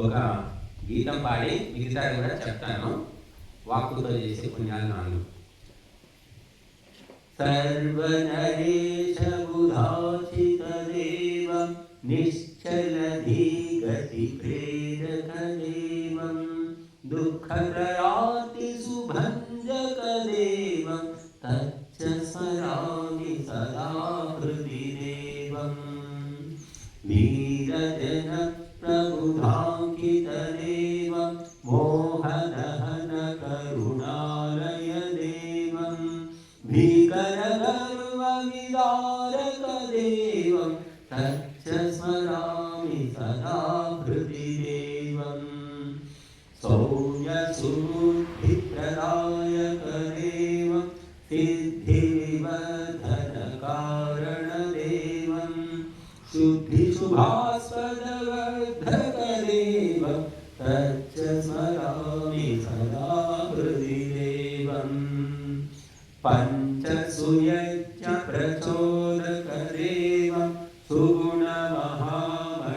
ఒక గీతం పాడి మిగతాది కూడా చెప్తాను. వాక్కుతో చేసే పుణ్యాలు 4. సర్వనరేశ బుధాచిత దేవం నిశ్చలధీగతి ప్రేరక దేవం దుఃఖత్రయాతి సుభంజక దేవం తచ్చ స్మరామి సదా హృది దేవం వీరజన ప్రబుధాంకిత దేవం మోహదహన కరుణాలయ దేవం భీకర గర్వ విదారక దేవం తచ్చ స్మరామి సదా హృది దేవం సౌమ్య సుబుద్ధి ప్రదాయక దేవం సిద్ధి వివర్ధన కారణ దేవం శుద్ధి శుభాస్పద వర్ధక దేవం తచ్చ స్మరామి సదా హృది దేవం పంచసుయజ్ఞ ప్రచోదక దేవం సుగుణ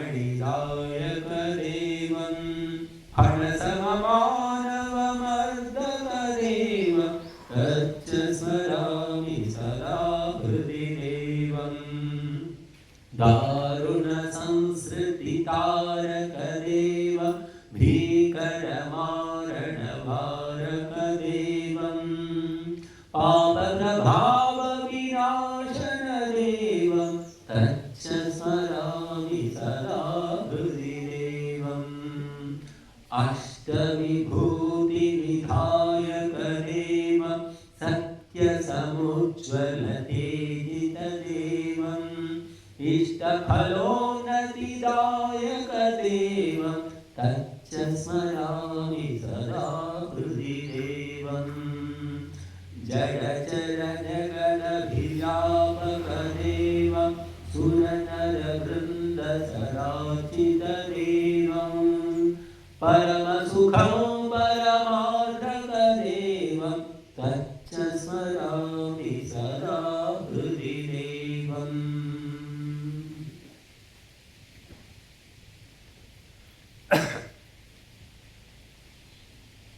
మహామణిదాయక దేవం ఫణ సమమానవమర్దక దేవం తచ్చ స్మరామి సదా హృది దేవం దారుణ సంస్కృతి తారక దేవం భీకర మారణ భారక దేవం పాప ప్రభావ వినాశన దేవం తచ్చ స్మరామి సదా హృది దేవం అష్టవిభూతి విధాయక దేవం సత్య సముజ్వల తేజిత దేవం ఇష్టఫలోన్నతిదాయక దేవం తచ్చ స్మరామి సదా హృది దేవం జడచర జగదభివ్యాపక దేవం సురనర బృంద సరాచిత దేవం పరమ సుఖం